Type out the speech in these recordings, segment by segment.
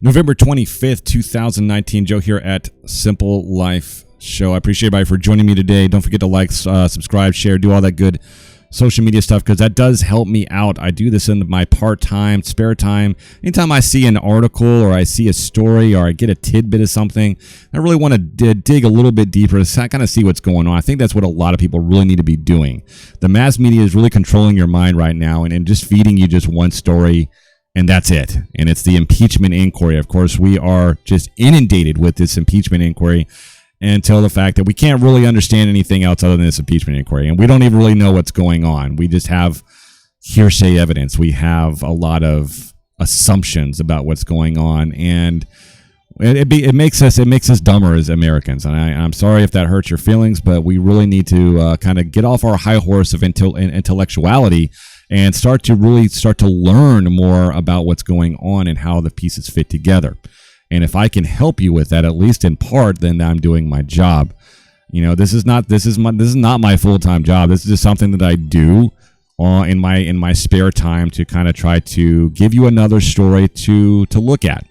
November 25th, 2019. Joe here at Simple Life Show. I appreciate everybody for joining me today. Don't forget to like, subscribe, share, do all that good social media stuff, because that does help me out. I do this in my part-time, spare time. Anytime I see an article or I see a story or I get a tidbit of something, I really want to dig a little bit deeper to kind of see what's going on. I think that's what a lot of people really need to be doing. The mass media is really controlling your mind right now and just feeding you just one story, and that's it. And it's the impeachment inquiry. Of course, we are just inundated with this impeachment inquiry until the fact that we can't really understand anything else other than this impeachment inquiry. And we don't even really know what's going on. We just have hearsay evidence. We have a lot of assumptions about what's going on. And it makes us dumber as Americans. And I'm sorry if that hurts your feelings, but we really need to kind of get off our high horse of intellectuality and start to learn more about what's going on and how the pieces fit together. And if I can help you with that, at least in part, then I'm doing my job. You know, this is not my full-time job. This is just something that I do in my spare time to kind of try to give you another story to look at.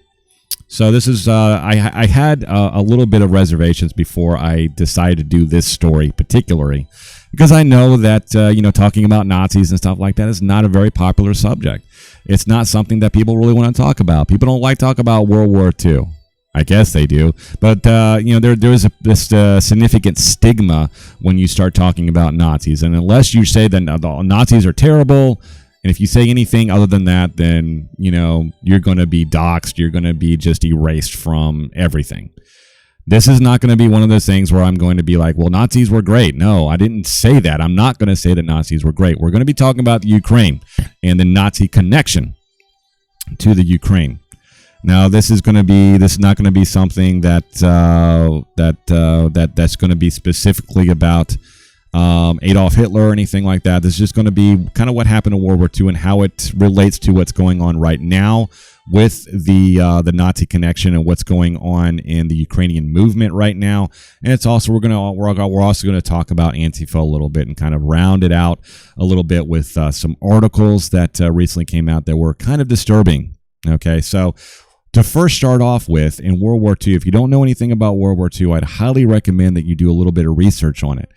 So this is I had a little bit of reservations before I decided to do this story particularly, because I know that talking about Nazis and stuff like that is not a very popular subject. It's not something that people really want to talk about. People don't like to talk about World War II. I guess they do, but there is this significant stigma when you start talking about Nazis, and unless you say that the Nazis are terrible, and if you say anything other than that, then you're going to be doxxed. You're going to be just erased from everything. This is not going to be one of those things where I'm going to be like, well, Nazis were great. No, I didn't say that. I'm not going to say that Nazis were great. We're going to be talking about the Ukraine and the Nazi connection to the Ukraine. Now, this is not going to be something that's going to be specifically about Adolf Hitler or anything like that. This is just going to be kind of what happened in World War II and how it relates to what's going on right now with the Nazi connection and what's going on in the Ukrainian movement right now. And it's also we're also going to talk about Antifa a little bit and kind of round it out a little bit with some articles that recently came out that were kind of disturbing. Okay, so to first start off with, in World War II, if you don't know anything about World War II, I'd highly recommend that you do a little bit of research on it.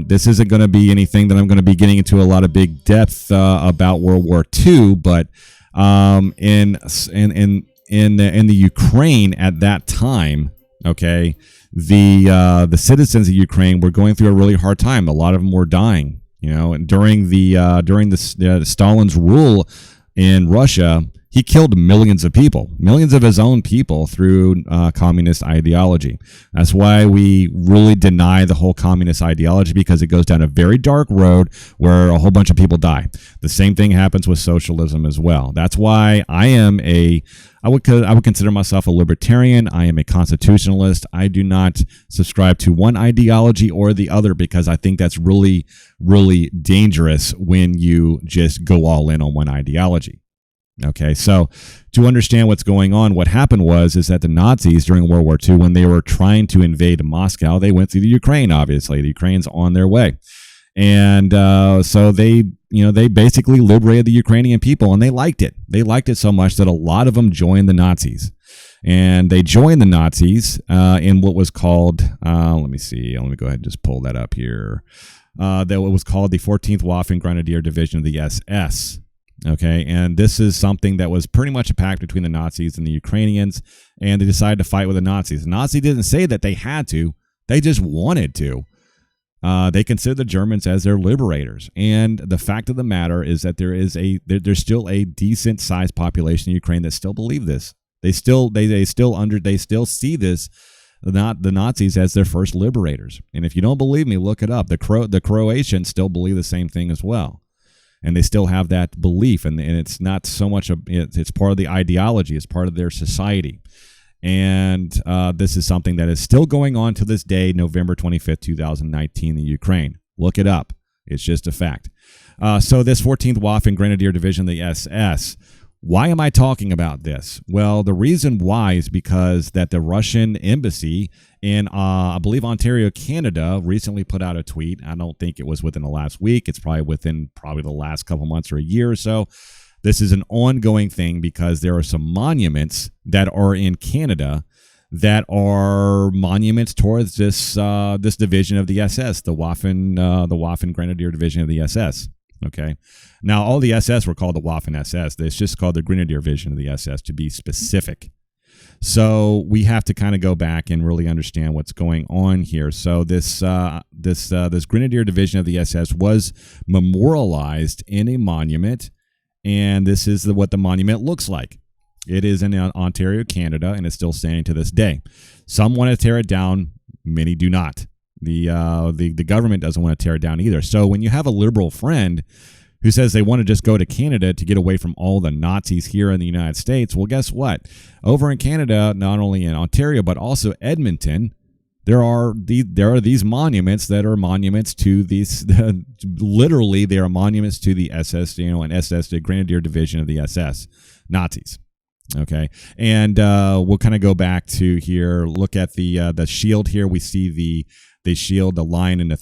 This isn't going to be anything that I'm going to be getting into a lot of big depth about World War II, but in the Ukraine at that time, okay, the citizens of Ukraine were going through a really hard time. A lot of them were dying, and during the Stalin's rule in Russia, he killed millions of his own people through communist ideology. That's why we really deny the whole communist ideology, because it goes down a very dark road where a whole bunch of people die. The same thing happens with socialism as well. That's why I would consider myself a libertarian. I am a constitutionalist. I do not subscribe to one ideology or the other, because I think that's really, really dangerous when you just go all in on one ideology. Okay, so to understand what's going on, what happened is that the Nazis during World War II, when they were trying to invade Moscow, they went through the Ukraine, obviously. The Ukraine's on their way. And so they basically liberated the Ukrainian people, and they liked it. They liked it so much that a lot of them joined the Nazis. And they joined the Nazis in what was called, let me go ahead and just pull that up here. That was called the 14th Waffen Grenadier Division of the SS. Okay, and this is something that was pretty much a pact between the Nazis and the Ukrainians, and they decided to fight with the Nazis. The Nazis didn't say that they had to; they just wanted to. They consider the Germans as their liberators, and the fact of the matter is that there's still a decent sized population in Ukraine that still believe this. They still see this, the Nazis, as their first liberators. And if you don't believe me, look it up. The Croatians still believe the same thing as well. And they still have that belief, and it's not so much it's part of the ideology, it's part of their society. And this is something that is still going on to this day, November 25th, 2019, in Ukraine. Look it up. It's just a fact. So this 14th Waffen Grenadier Division, the SS, why am I talking about this? Well, the reason why is because that the Russian embassy in, I believe, Ontario, Canada, recently put out a tweet. I don't think it was within the last week. It's probably within the last couple months or a year or so. This is an ongoing thing because there are some monuments that are in Canada that are monuments towards this this division of the SS, the Waffen Grenadier Division of the SS. Okay, now all the SS were called the Waffen SS. It's just called the Grenadier Division of the SS to be specific. So we have to kind of go back and really understand what's going on here. So this Grenadier Division of the SS was memorialized in a monument, and this is what the monument looks like. It is in Ontario, Canada, and it's still standing to this day. Some want to tear it down, many do not. The government doesn't want to tear it down either. So when you have a liberal friend who says they want to just go to Canada to get away from all the Nazis here in the United States, well, guess what? Over in Canada, not only in Ontario but also Edmonton, there are these monuments that are monuments to these. Literally, they are monuments to the SS, and SS, the Grenadier Division of the SS, Nazis. Okay, and we'll kind of go back to here. Look at the shield here. We see the shield, the lion, and the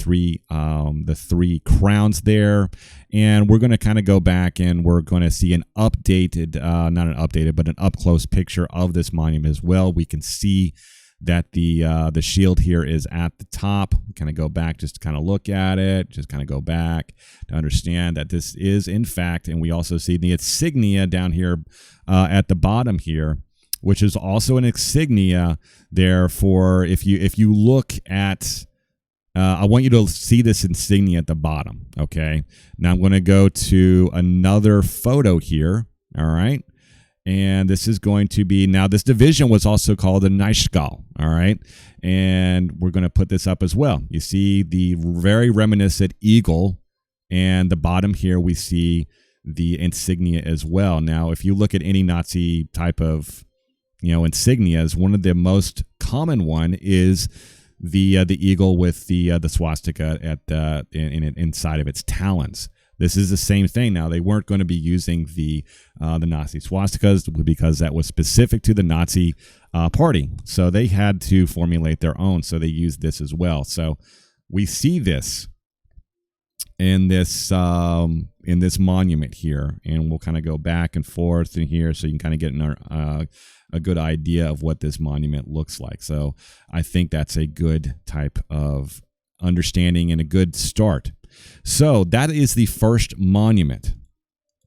three crowns there. And we're going to kind of go back and we're going to see an updated, not an updated, but an up close picture of this monument as well. We can see that the shield here is at the top. We kind of go back just to kind of look at it, just kind of go back to understand that this is in fact, and we also see the insignia down here at the bottom here, which is also an insignia there for if you look at. I want you to see this insignia at the bottom. Okay. Now I'm going to go to another photo here. All right. And this is going to be, now this division was also called the Neischgau. All right. And we're going to put this up as well. You see the very reminiscent eagle, and the bottom here we see the insignia as well. Now, if you look at any Nazi type of, insignias, one of the most common one is the eagle with the swastika at inside of its talons. This is the same thing. Now, they weren't going to be using the Nazi swastikas because that was specific to the Nazi party. So they had to formulate their own. So they used this as well. So we see this in this monument here, and we'll kind of go back and forth in here so you can kind of get a good idea of what this monument looks like. So I think that's a good type of understanding and a good start. So that is the first monument.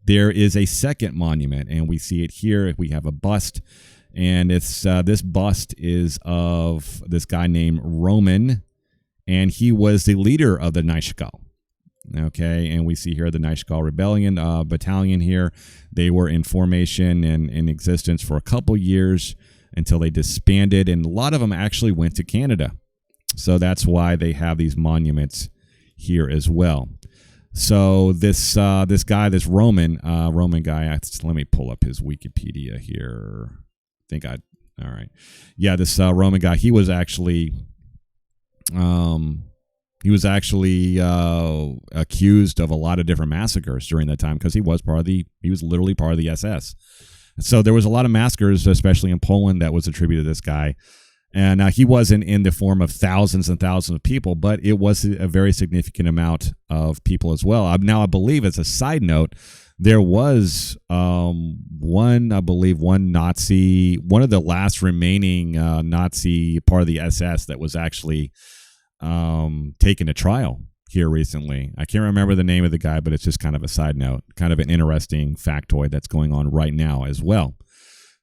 There is a second monument, and we see it here. We have a bust, and it's this bust is of this guy named Roman, and he was the leader of the Neischgau. Okay, and we see here the Neischgau Rebellion battalion here. They were in formation and in existence for a couple years until they disbanded, and a lot of them actually went to Canada. So that's why they have these monuments here as well. So this guy, this Roman guy, let me pull up his Wikipedia here. All right. Yeah, this Roman guy, he was actually accused of a lot of different massacres during that time because he was literally part of the SS. So there was a lot of massacres, especially in Poland, that was attributed to this guy. And he wasn't in the form of thousands and thousands of people, but it was a very significant amount of people as well. Now, I believe, as a side note, there was one Nazi, one of the last remaining Nazi part of the SS that was actually taken to trial here recently. I can't remember the name of the guy, but it's just kind of a side note, kind of an interesting factoid that's going on right now as well.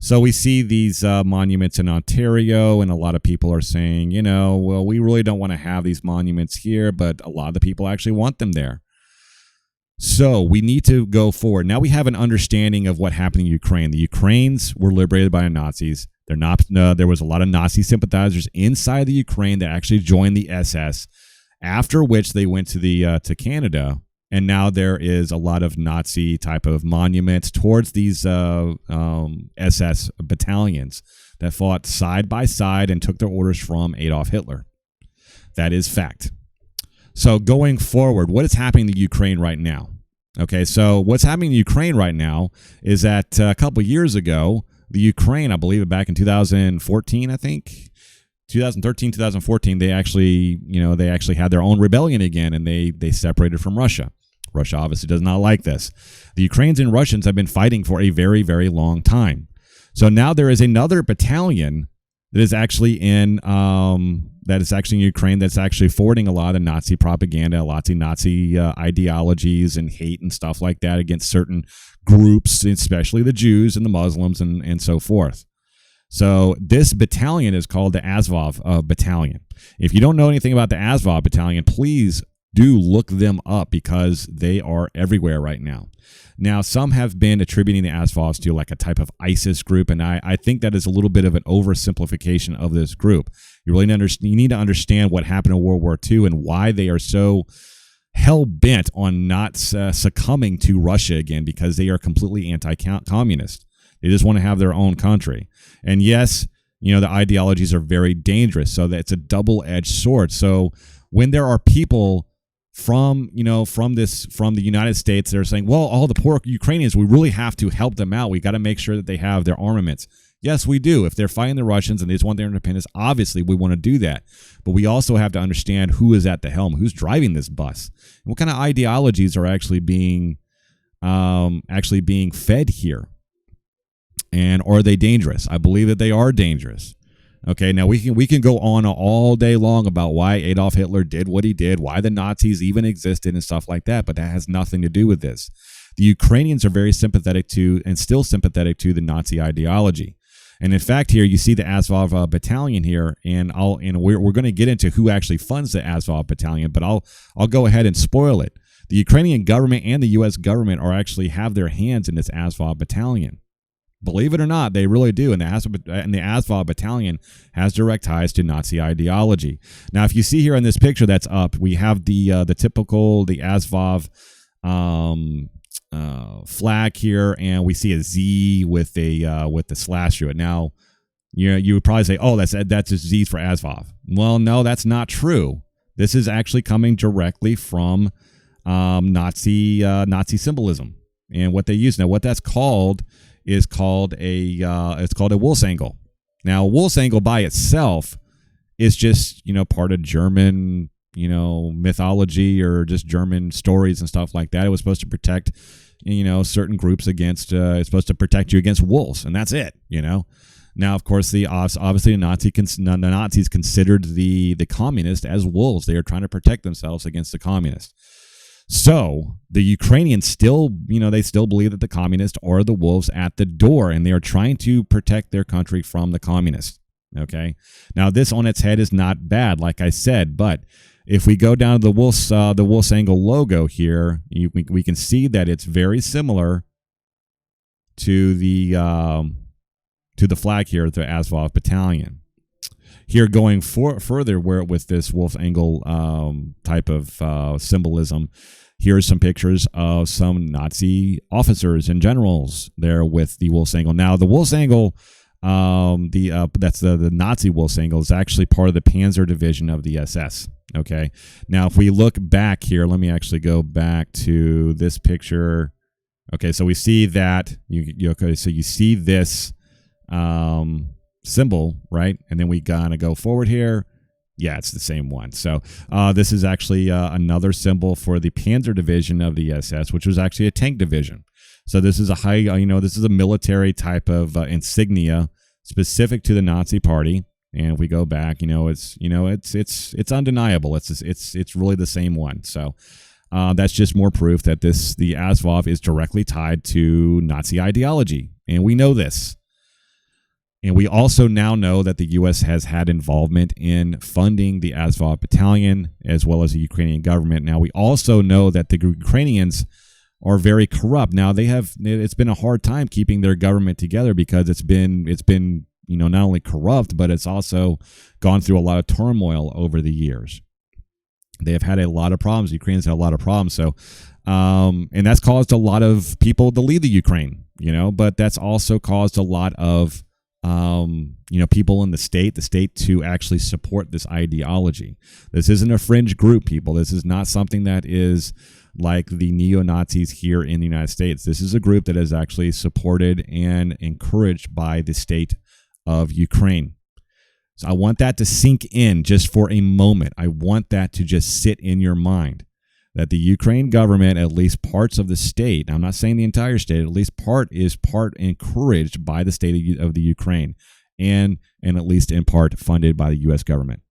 So we see these monuments in Ontario, and a lot of people are saying, well, we really don't want to have these monuments here, but a lot of the people actually want them there. So we need to go forward. Now we have an understanding of what happened in Ukraine. The Ukrainians were liberated by the Nazis. There was a lot of Nazi sympathizers inside the Ukraine that actually joined the SS, after which they went to Canada. And now there is a lot of Nazi type of monuments towards these SS battalions that fought side by side and took their orders from Adolf Hitler. That is fact. So going forward, what is happening in Ukraine right now? Okay, so what's happening in Ukraine right now is that a couple years ago, the Ukraine, I believe back in 2014, I think, 2013, 2014, they actually had their own rebellion again, and they separated from Russia. Russia obviously does not like this. The Ukrainians and Russians have been fighting for a very, very long time. So now there is another battalion that is actually in Ukraine, that's actually forwarding a lot of the Nazi propaganda, lots of Nazi ideologies and hate and stuff like that against certain groups, especially the Jews and the Muslims and so forth. So this battalion is called the Azov Battalion. If you don't know anything about the Azov Battalion, please do look them up because they are everywhere right now. Now, some have been attributing the Azovs to like a type of ISIS group, and I think that is a little bit of an oversimplification of this group. You really need to understand what happened in World War II and why they are so hell-bent on not succumbing to Russia again, because they are completely anti-communist. They just want to have their own country. And yes, the ideologies are very dangerous, so that's a double-edged sword. So when there are people from the United States, they're saying, well, all the poor Ukrainians, we really have to help them out. We got to make sure that they have their armaments. Yes, we do. If they're fighting the Russians and they just want their independence, obviously we want to do that. But we also have to understand who is at the helm, who's driving this bus, and what kind of ideologies are actually being fed here. And are they dangerous? I believe that they are dangerous. Okay, now we can go on all day long about why Adolf Hitler did what he did, why the Nazis even existed and stuff like that, but that has nothing to do with this. The Ukrainians are very sympathetic to, and still sympathetic to, the Nazi ideology. And in fact, here you see the Azov Battalion here, and we're going to get into who actually funds the Azov Battalion, but I'll go ahead and spoil it. The Ukrainian government and the U.S. government are actually have their hands in this Azov Battalion. Believe it or not, they really do. And the Azov Battalion has direct ties to Nazi ideology. Now, if you see here in this picture that's up, we have the typical Azov flag here, and we see a Z with the slash through it. Now, you would probably say, oh, that's a Z for Azov. Well, no, that's not true. This is actually coming directly from Nazi symbolism and what they use. Now, what that's called is called a Wolfsangel. Now, Wolfsangel by itself is just part of German mythology or just German stories and stuff like that. It was supposed to protect certain groups against. It's supposed to protect you against wolves, and that's it. Now, of course, obviously the Nazis considered the communists as wolves. They are trying to protect themselves against the communists. So the Ukrainians still believe that the communists are the wolves at the door, and they are trying to protect their country from the communists. Okay. Now, this on its head is not bad, like I said, but if we go down to the Wolfsangel logo here, we can see that it's very similar to the flag here at the Azov Battalion. Here, going further, with this Wolfsangel type of symbolism, here's some pictures of some Nazi officers and generals there with the Wolfsangel. Now, the Wolfsangel, that's the Nazi Wolfsangel, is actually part of the Panzer Division of the SS. Okay. Now, if we look back here, let me actually go back to this picture. Okay, so we see that so you see this symbol, right? And then we gotta go forward here. Yeah, it's the same one. So this is actually another symbol for the Panzer Division of the SS, which was actually a tank division. So this is this is a military type of insignia specific to the Nazi Party. And if we go back, it's undeniable. It's really the same one. So that's just more proof that the Azov is directly tied to Nazi ideology, and we know this. And we also now know that the U.S. has had involvement in funding the Azov Battalion as well as the Ukrainian government. Now, we also know that the Ukrainians are very corrupt. Now, it's been a hard time keeping their government together because it's been not only corrupt, but it's also gone through a lot of turmoil over the years. They have had a lot of problems. The Ukrainians had a lot of problems. So, and that's caused a lot of people to leave the Ukraine, but that's also caused a lot of people in the state to actually support this ideology. This isn't a fringe group, people. This is not something that is like the neo-Nazis here in the United States. This is a group that is actually supported and encouraged by the state of Ukraine. So I want that to sink in just for a moment. I want that to just sit in your mind. that the Ukraine government, at least parts of the state, I'm not saying the entire state, at least part encouraged by the state of the Ukraine, and at least in part funded by the U.S. government.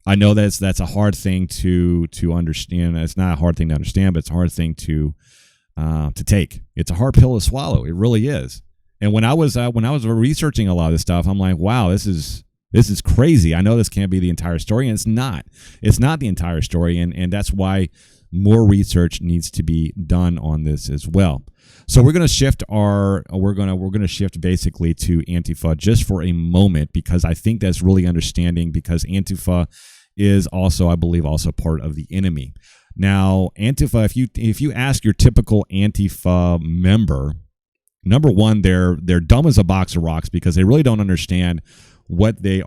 I know that's a hard thing to understand. It's not a hard thing to understand, but it's a hard thing to take. It's a hard pill to swallow. It really is. And when I was researching a lot of this stuff, I'm like, wow, this is crazy. I know this can't be the entire story, and it's not. It's not the entire story, and that's why more research needs to be done on this as well. So we're going to shift basically to Antifa just for a moment, because I think that's really understanding, because Antifa is also, I believe, also part of the enemy. Now, Antifa, if you ask your typical Antifa member, number one, they're dumb as a box of rocks, because they really don't understand what they're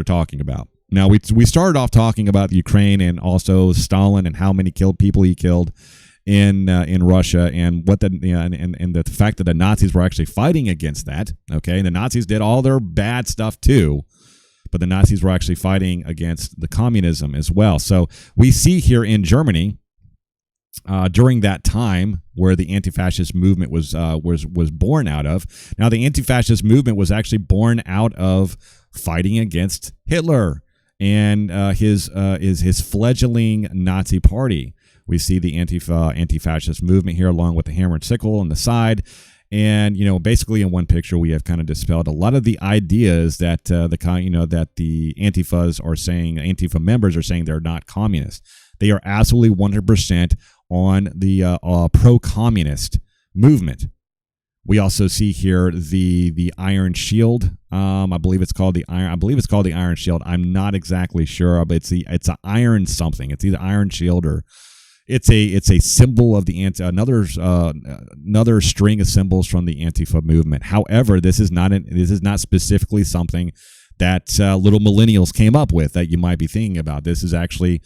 talking about. Now, we started off talking about Ukraine and also Stalin and how many people he killed in Russia, and the fact that the Nazis were actually fighting against that. Okay, and the Nazis did all their bad stuff too, but the Nazis were actually fighting against the communism as well. So we see here in Germany, during that time where the anti-fascist movement was born out of. Now, the anti-fascist movement was actually born out of fighting against Hitler and his fledgling Nazi party. We see the anti-fascist movement here, along with the hammer and sickle on the side. And, basically in one picture, we have kind of dispelled a lot of the ideas that the Antifas are saying, Antifa members are saying they're not communist. They are absolutely 100% on the pro-communist movement. We also see here the Iron Shield. I believe it's called the Iron Shield. I'm not exactly sure, but it's an iron something. It's either Iron Shield or it's a symbol of the another string of symbols from the Antifa movement. However, this is not specifically something that little millennials came up with that you might be thinking about. This is actually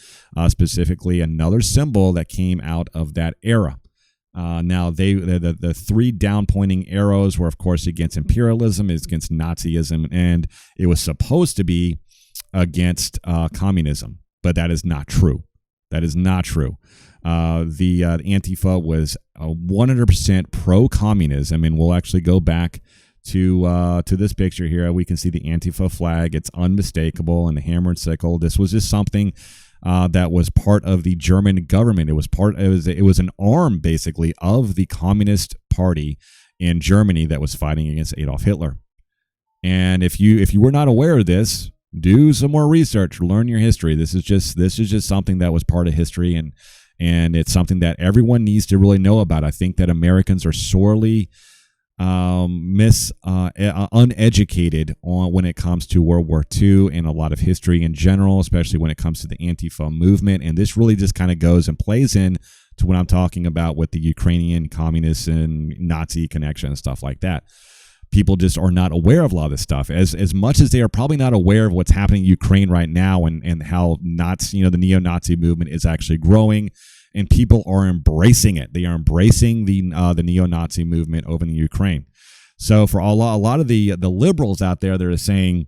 specifically another symbol that came out of that era. Now, the three down pointing arrows were, of course, against imperialism, it's against Nazism, and it was supposed to be against communism, but that is not true. That is not true. The Antifa was 100% pro-communism, and we'll actually go back to this picture here. We can see the Antifa flag. It's unmistakable, and the hammer and sickle. This was just something that was part of the German government. It was an arm, basically, of the Communist Party in Germany that was fighting against Adolf Hitler. And if you were not aware of this, do some more research, learn your history. This is just something that was part of history, and it's something that everyone needs to really know about. I think that Americans are sorely uneducated on when it comes to World War II and a lot of history in general, especially when it comes to the Antifa movement. And this really just kind of goes and plays in to what I'm talking about with the Ukrainian communist and Nazi connection and stuff like that. People just are not aware of a lot of this stuff, as much as they are probably not aware of what's happening in Ukraine right now, and how the neo-Nazi movement is actually growing, and people are embracing it. They are embracing the neo-Nazi movement over in Ukraine. So for a lot of the liberals out there that are saying,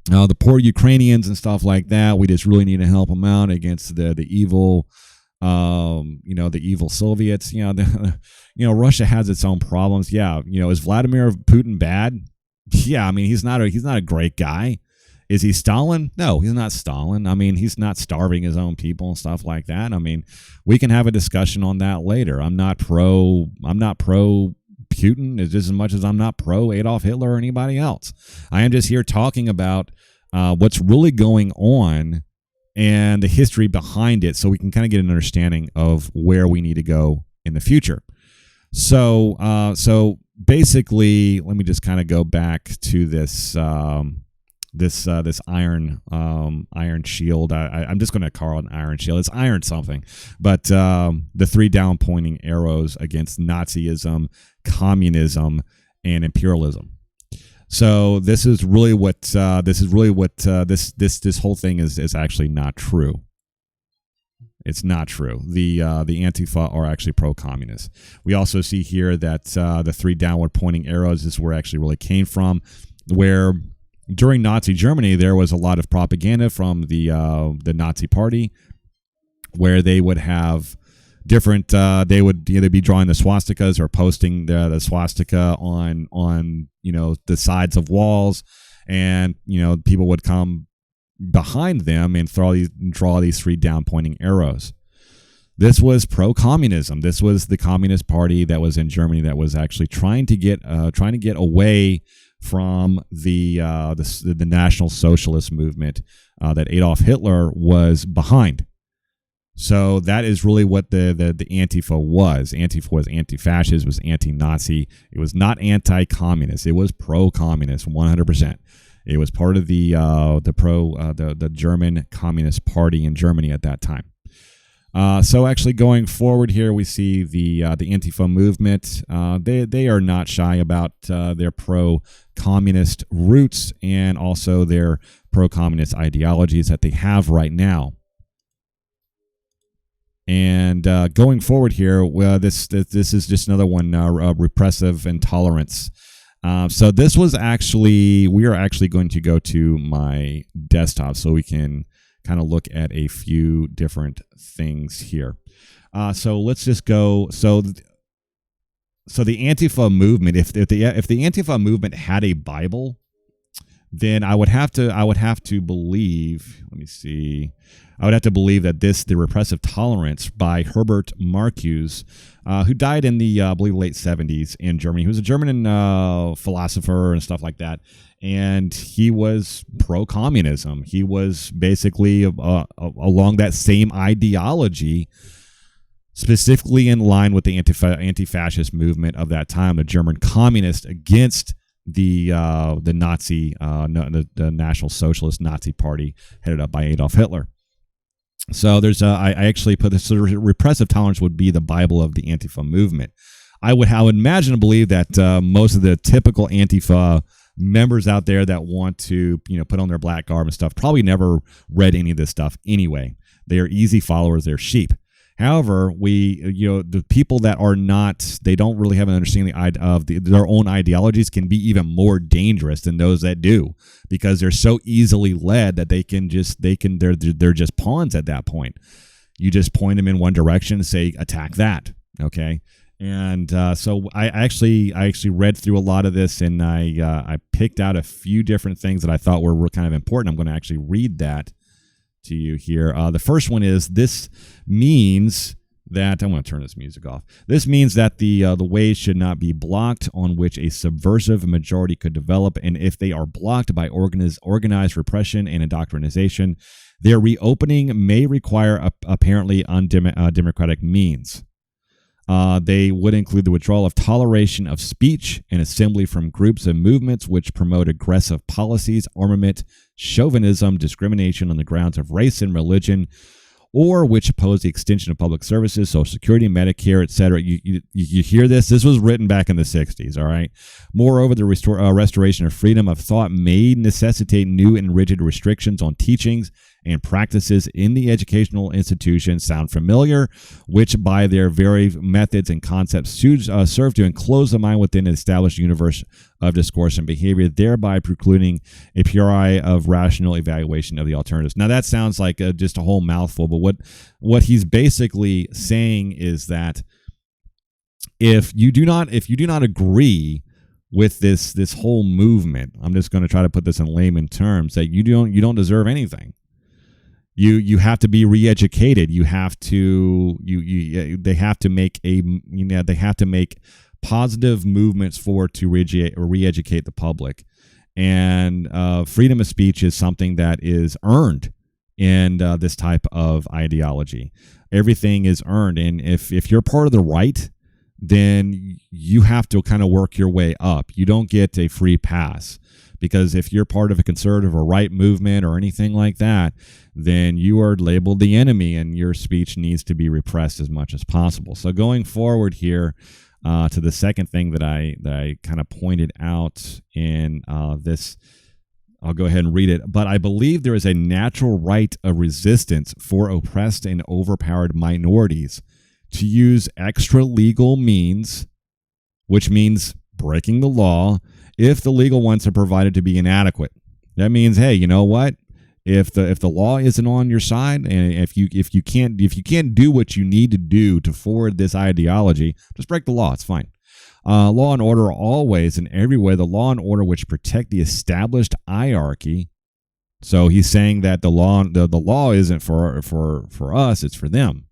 the poor Ukrainians and stuff like that, we just really need to help them out against the evil, the evil Soviets. Russia has its own problems. Yeah, is Vladimir Putin bad? Yeah, I mean, he's not a great guy. Is he Stalin? No, he's not Stalin. I mean, he's not starving his own people and stuff like that. I mean, we can have a discussion on that later. I'm not pro Putin just as much as I'm not pro Adolf Hitler or anybody else. I am just here talking about what's really going on and the history behind it, so we can kind of get an understanding of where we need to go in the future. So basically, let me just kind of go back to this iron shield. I'm just going to call it an iron shield. It's iron something, but the three down pointing arrows against Nazism, communism, and imperialism. So this is really what this whole thing is actually not true. It's not true. The Antifa are actually pro-communist. We also see here that the three downward pointing arrows is where it actually really came from, where during Nazi Germany there was a lot of propaganda from the Nazi Party where they would have different. They would either be drawing the swastikas or posting the swastika on the sides of walls, and people would come behind them and draw these 3 down pointing arrows. This was pro-communism. This was the Communist Party that was in Germany that was actually trying to get away from the National Socialist movement that Adolf Hitler was behind. So that is really what the Antifa was. Antifa was anti-fascist, was anti-Nazi. It was not anti-communist. It was pro-communist, 100%. It was part of the German Communist Party in Germany at that time. So actually going forward here, we see the Antifa movement. They are not shy about their pro-communist roots and also their pro-communist ideologies that they have right now. And going forward here, this is just another one, repressive intolerance. So this was we are actually going to go to my desktop so we can kind of look at a few different things here. So let's just go. So the Antifa movement, if the Antifa movement had a Bible, then I would have to believe. Let me see. I would have to believe that the repressive tolerance by Herbert Marcuse, who died in the I believe late 70s in Germany. He was a German philosopher and stuff like that, and he was pro-communism. He was basically along that same ideology, specifically in line with the anti-fascist movement of that time, the German communists against the Nazi, the National Socialist Nazi Party headed up by Adolf Hitler. So there's I actually put this repressive tolerance would be the Bible of the Antifa movement. I would imagine and believe that most of the typical Antifa members out there that want to put on their black garb and stuff probably never read any of this stuff anyway. They are easy followers. They're sheep. However, the people that are not, they don't really have an understanding of their own ideologies can be even more dangerous than those that do, because they're so easily led that they're just pawns at that point. You just point them in one direction and say, attack that. Okay. And so I actually read through a lot of this, and I picked out a few different things that I thought were kind of important. I'm going to actually read that to you here. The first one is, this means that, I'm going to turn this music off. This means that the ways should not be blocked on which a subversive majority could develop, and if they are blocked by organized repression and indoctrination, their reopening may require apparently undemocratic means. They would include the withdrawal of toleration of speech and assembly from groups and movements which promote aggressive policies, armament, chauvinism, discrimination on the grounds of race and religion, or which oppose the extension of public services, Social Security, Medicare, etc. You hear this? This was written back in the 60s, all right? Moreover, the restoration of freedom of thought may necessitate new and rigid restrictions on teachings and practices in the educational institutions sound familiar, which by their very methods and concepts serve to enclose the mind within an established universe of discourse and behavior, thereby precluding a priori of rational evaluation of the alternatives. Now that sounds like just a whole mouthful, but what he's basically saying is that if you do not agree with this whole movement, I'm just going to try to put this in layman terms, that you don't deserve anything. You have to be re-educated. You have to they have to make they have to make positive movements forward to re-educate the public, and freedom of speech is something that is earned in this type of ideology. Everything is earned, and if you're part of the right, then you have to kind of work your way up. You don't get a free pass. Because if you're part of a conservative or right movement or anything like that, then you are labeled the enemy, and your speech needs to be repressed as much as possible. So going forward here to the second thing that I kind of pointed out in this, I'll go ahead and read it. But I believe there is a natural right of resistance for oppressed and overpowered minorities to use extra legal means, which means breaking the law, if the legal ones are provided to be inadequate. That means, hey, you know what? If the law isn't on your side, and if you can't do what you need to do to forward this ideology, just break the law. It's fine. Law and order always and every way. The law and order which protect the established hierarchy. So he's saying that the law isn't for us; it's for them.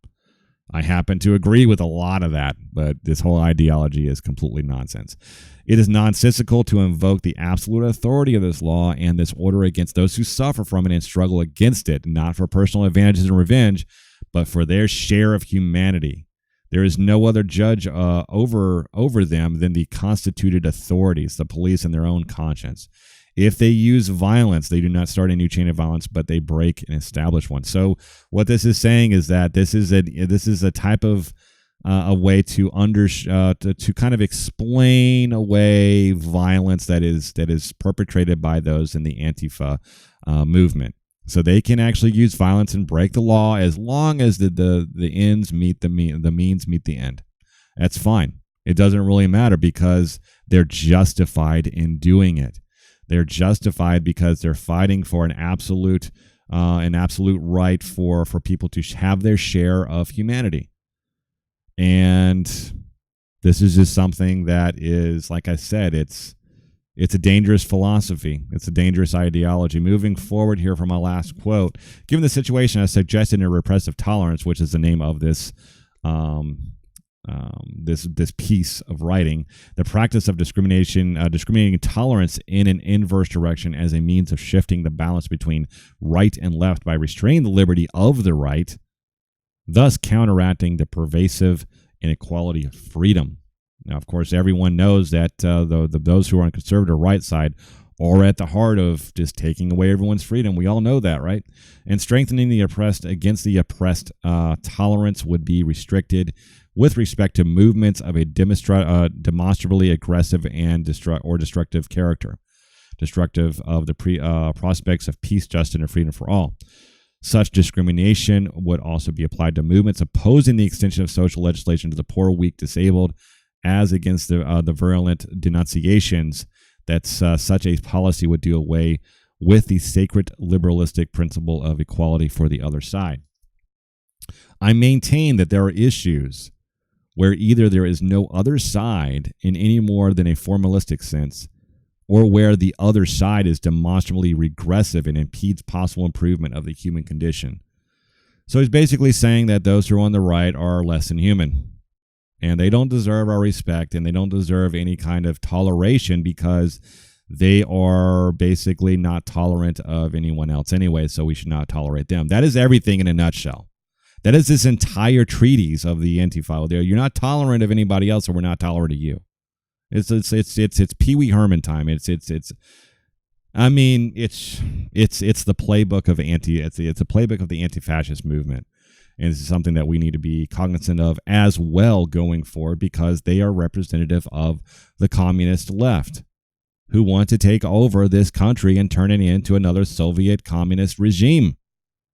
I happen to agree with a lot of that, but this whole ideology is completely nonsense. It is nonsensical to invoke the absolute authority of this law and this order against those who suffer from it and struggle against it, not for personal advantages and revenge, but for their share of humanity. There is no other judge over them than the constituted authorities, the police, and their own conscience. If they use violence, they do not start a new chain of violence, but they break an established one. So what this is saying is that this is a type of a way to kind of explain away violence that is perpetrated by those in the Antifa movement. So they can actually use violence and break the law as long as the ends meet the means meet the end. That's fine. It doesn't really matter because they're justified in doing it. They're justified because they're fighting for an absolute right for people to have their share of humanity. And this is just something that is, like I said, it's a dangerous philosophy. It's a dangerous ideology. Moving forward here from my last quote, given the situation as suggested in Repressive Tolerance, which is the name of this this piece of writing, the practice of discriminating tolerance in an inverse direction as a means of shifting the balance between right and left by restraining the liberty of the right, thus counteracting the pervasive inequality of freedom. Now, of course, everyone knows that those who are on the conservative right side are at the heart of just taking away everyone's freedom. We all know that, right? And strengthening the oppressed against the oppressed, tolerance would be restricted with respect to movements of a demonstrably aggressive and destructive character, destructive of the prospects of peace, justice, and freedom for all. Such discrimination would also be applied to movements opposing the extension of social legislation to the poor, weak, disabled, as against the virulent denunciations that such a policy would do away with the sacred liberalistic principle of equality for the other side. I maintain that there are issues where either there is no other side in any more than a formalistic sense, or where the other side is demonstrably regressive and impedes possible improvement of the human condition. So he's basically saying that those who are on the right are less than human, and they don't deserve our respect, and they don't deserve any kind of toleration because they are basically not tolerant of anyone else anyway, so we should not tolerate them. That is everything in a nutshell. That is this entire treatise of the Antifa. You're not tolerant of anybody else, or we're not tolerant of you. It's Pee Wee Herman time. It's the playbook of it's a playbook of the anti-fascist movement, and this is something that we need to be cognizant of as well going forward, because they are representative of the communist left, who want to take over this country and turn it into another Soviet communist regime.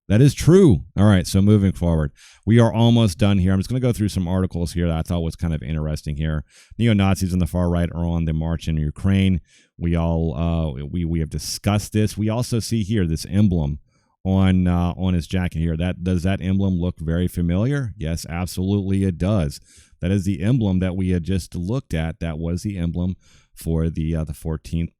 That is true. All right, so moving forward, we are almost done here. I'm just going to go through some articles here that I thought was kind of interesting here. Neo-Nazis on the far right are on the march in Ukraine. We have discussed this. We also see here this emblem on his jacket here. Does that emblem look very familiar? Yes, absolutely it does. That is the emblem that we had just looked at. That was the emblem for the 14th,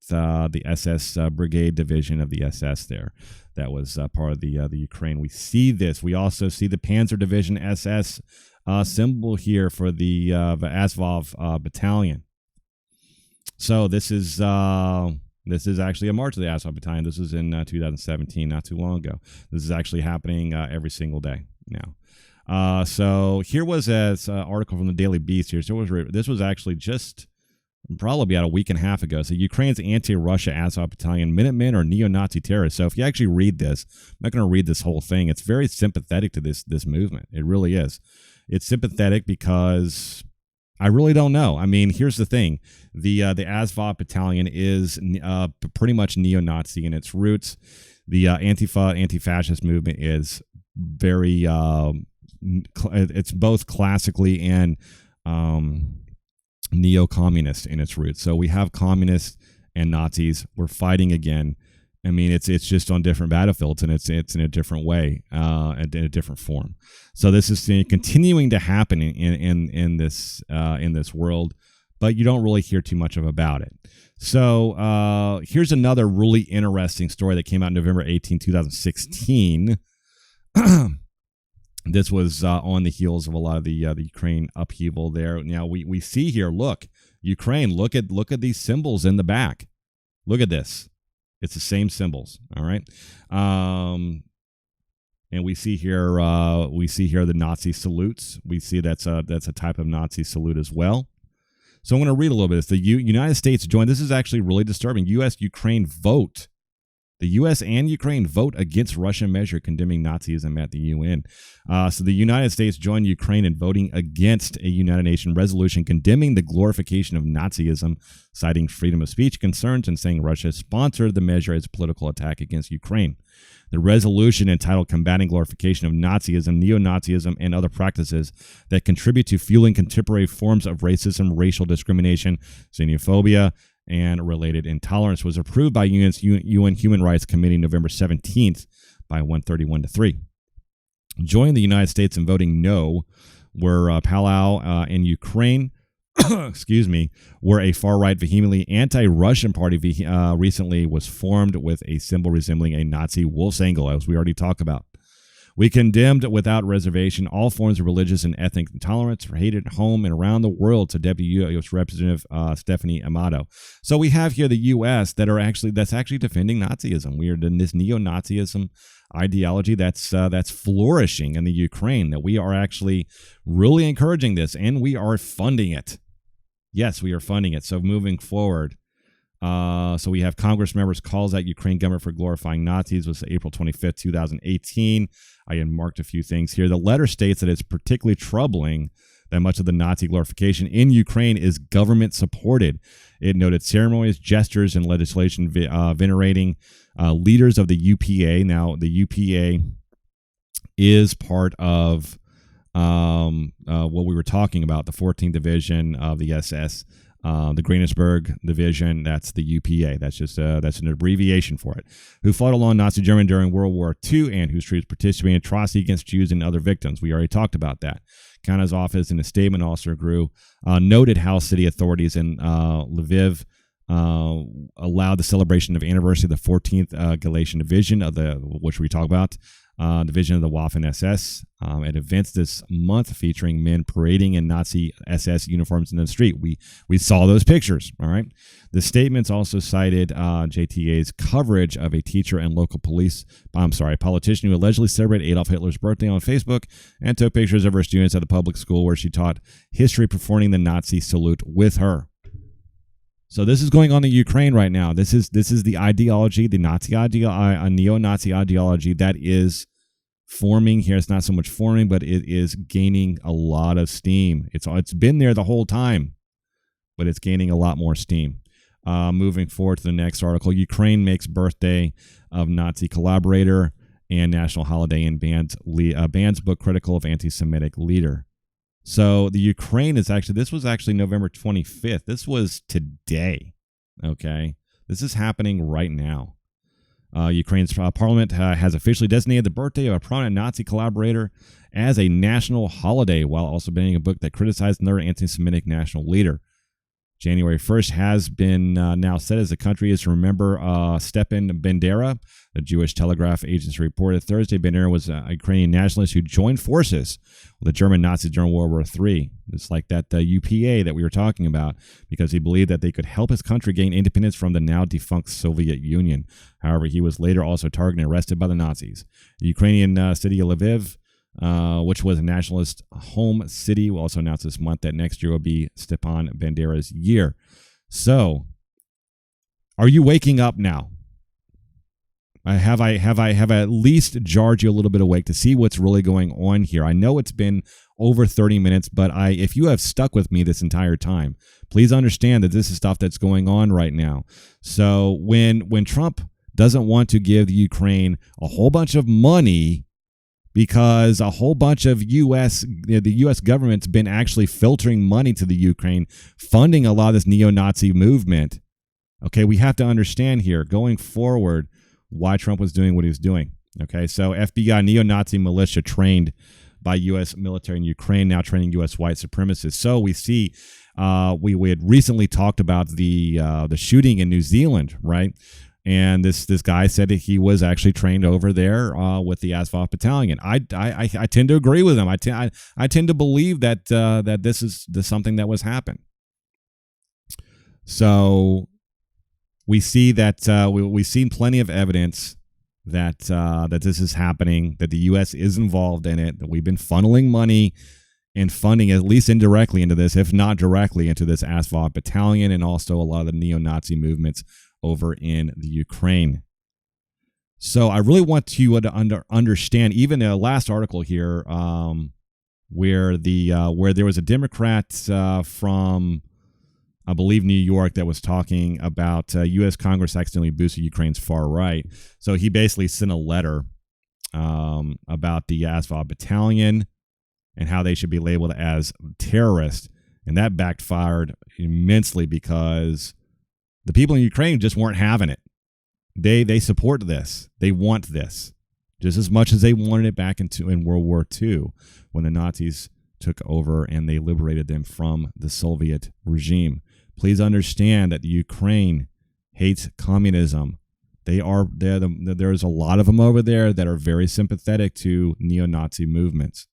the SS Brigade Division of the SS there. That was part of the Ukraine. We see this. We also see the Panzer Division SS symbol here for the Azov Battalion. So this is actually a march of the Azov Battalion. This was in 2017, not too long ago. This is actually happening every single day now. So here was an article from the Daily Beast here. So this was actually just probably about a week and a half ago. So Ukraine's anti-Russia Azov Battalion Minutemen are neo-Nazi terrorists. So if you actually read this, I'm not going to read this whole thing. It's very sympathetic to this movement. It really is. It's sympathetic because I really don't know. I mean, here's the thing. The Azov Battalion is pretty much neo-Nazi in its roots. The Antifa, anti-fascist movement is very, it's both classically and neo-communist in its roots. So we have communists and Nazis. We're fighting again I mean, it's just on different battlefields, and it's in a different way, and in a different form. So this is continuing to happen in this world, but you don't really hear too much about it. So here's another really interesting story that came out November 18, 2016. This was on the heels of a lot of the Ukraine upheaval there. Now we see here, look, Ukraine, look at these symbols in the back. Look at this. It's the same symbols, all right? And we see here the Nazi salutes. We see that's a type of Nazi salute as well. So I'm going to read a little bit of this. The United States joined. This is actually really disturbing. U.S.-Ukraine vote. The U.S. and Ukraine vote against Russian measure condemning Nazism at the UN. So the United States joined Ukraine in voting against a United Nations resolution condemning the glorification of Nazism, citing freedom of speech concerns and saying Russia sponsored the measure as a political attack against Ukraine. The resolution entitled Combating Glorification of Nazism, Neo-Nazism, and Other Practices that Contribute to Fueling Contemporary Forms of Racism, Racial Discrimination, Xenophobia, and Related Intolerance was approved by UN Human Rights Committee November 17th by 131-3. Joining the United States in voting no were Palau and Ukraine, excuse me, where a far-right, vehemently anti-Russian party recently was formed with a symbol resembling a Nazi wolf's angle, as we already talked about. We condemned without reservation all forms of religious and ethnic intolerance for hate at home and around the world, to WW2 Representative Stephanie Amato. So we have here the U.S. that's actually defending Nazism. We are in this neo-Nazism ideology that's flourishing in the Ukraine, that we are actually really encouraging this, and we are funding it. Yes, we are funding it. So moving forward, so we have Congress members calls out Ukraine government for glorifying Nazis. Was April 25th, 2018. I had marked a few things here. The letter states that it's particularly troubling that much of the Nazi glorification in Ukraine is government supported. It noted ceremonies, gestures, and legislation venerating leaders of the UPA. Now, the UPA is part of what we were talking about, the 14th Division of the SS. The Granitzberg Division, that's the UPA. That's just that's an abbreviation for it. Who fought along Nazi Germany during World War II and whose troops participated in atrocity against Jews and other victims. We already talked about that. Kana's office in a statement also noted how city authorities in Lviv allowed the celebration of anniversary of the 14th Galatian Division of which we talk about. Division of the Waffen-SS at events this month featuring men parading in Nazi SS uniforms in the street. We saw those pictures, all right? The statements also cited JTA's coverage of a teacher and local politician who allegedly celebrated Adolf Hitler's birthday on Facebook and took pictures of her students at the public school where she taught history, performing the Nazi salute with her. So this is going on in Ukraine right now. This is the ideology, the Nazi ideology, neo-Nazi ideology that is forming here. It's not so much forming, but it is gaining a lot of steam. It's been there the whole time, but it's gaining a lot more steam. Moving forward to the next article, Ukraine makes birthday of Nazi collaborator and national holiday in band's book critical of anti-Semitic leader. So the Ukraine this was actually November 25th. This was today, okay? This is happening right now. Ukraine's parliament has officially designated the birthday of a prominent Nazi collaborator as a national holiday, while also banning a book that criticized another anti-Semitic national leader. January 1st has been now set as the country is to remember Stepan Bandera. The Jewish Telegraph Agency reported Thursday Bandera was a Ukrainian nationalist who joined forces with the German Nazis during World War III. It's like that UPA that we were talking about, because he believed that they could help his country gain independence from the now defunct Soviet Union. However, he was later also targeted and arrested by the Nazis. The Ukrainian city of Lviv, which was a nationalist home city, will also announce this month that next year will be Stepan Bandera's year. So, are you waking up now? Have I at least jarred you a little bit awake to see what's really going on here? I know it's been over 30 minutes, but if you have stuck with me this entire time, please understand that this is stuff that's going on right now. So when Trump doesn't want to give the Ukraine a whole bunch of money, because a whole bunch of the U.S. government's been actually filtering money to the Ukraine, funding a lot of this neo-Nazi movement. Okay, we have to understand here, going forward, why Trump was doing what he was doing. Okay, so FBI neo-Nazi militia trained by U.S. military in Ukraine, now training U.S. white supremacists. So we see, we had recently talked about the shooting in New Zealand, right? And this guy said that he was actually trained over there with the Azov Battalion. I tend to agree with him. I tend to believe that that this is something that was happened. So we see that we've seen plenty of evidence that that this is happening, that the U.S. is involved in it, that we've been funneling money and funding, at least indirectly, into this, if not directly, into this Azov Battalion, and also a lot of the neo-Nazi movements over in the Ukraine. So I really want you to understand, even the last article here, where there was a Democrat from, I believe, New York, that was talking about U.S. Congress accidentally boosted Ukraine's far right. So he basically sent a letter about the Azov Battalion and how they should be labeled as terrorists. And that backfired immensely because the people in Ukraine just weren't having it. They support this. They want this just as much as they wanted it back in World War II, when the Nazis took over and they liberated them from the Soviet regime. Please understand that the Ukraine hates communism. There's a lot of them over there that are very sympathetic to neo-Nazi movements.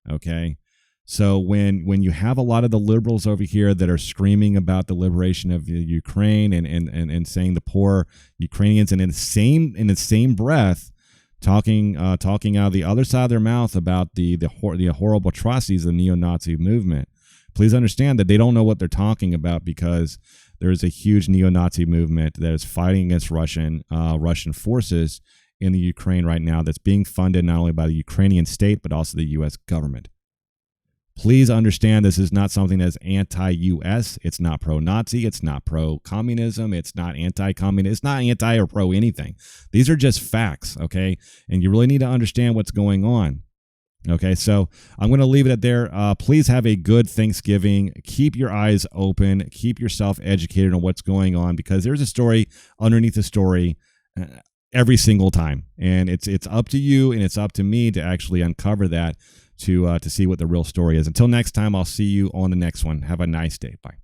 Okay, so when you have a lot of the liberals over here that are screaming about the liberation of Ukraine and saying the poor Ukrainians, and in the same breath talking out of the other side of their mouth about the horrible atrocities of the neo-Nazi movement, please understand that they don't know what they're talking about, because there is a huge neo-Nazi movement that is fighting against Russian forces in the Ukraine right now, that's being funded not only by the Ukrainian state but also the U.S. government. Please understand, this is not something that's anti-U.S. It's not pro-Nazi. It's not pro-communism. It's not anti-communist. It's not anti or pro-anything. These are just facts, okay? And you really need to understand what's going on. Okay, so I'm going to leave it at there. Please have a good Thanksgiving. Keep your eyes open. Keep yourself educated on what's going on, because there's a story underneath the story every single time. And it's up to you and it's up to me to actually uncover that, to see what the real story is. Until next time, I'll see you on the next one. Have a nice day. Bye.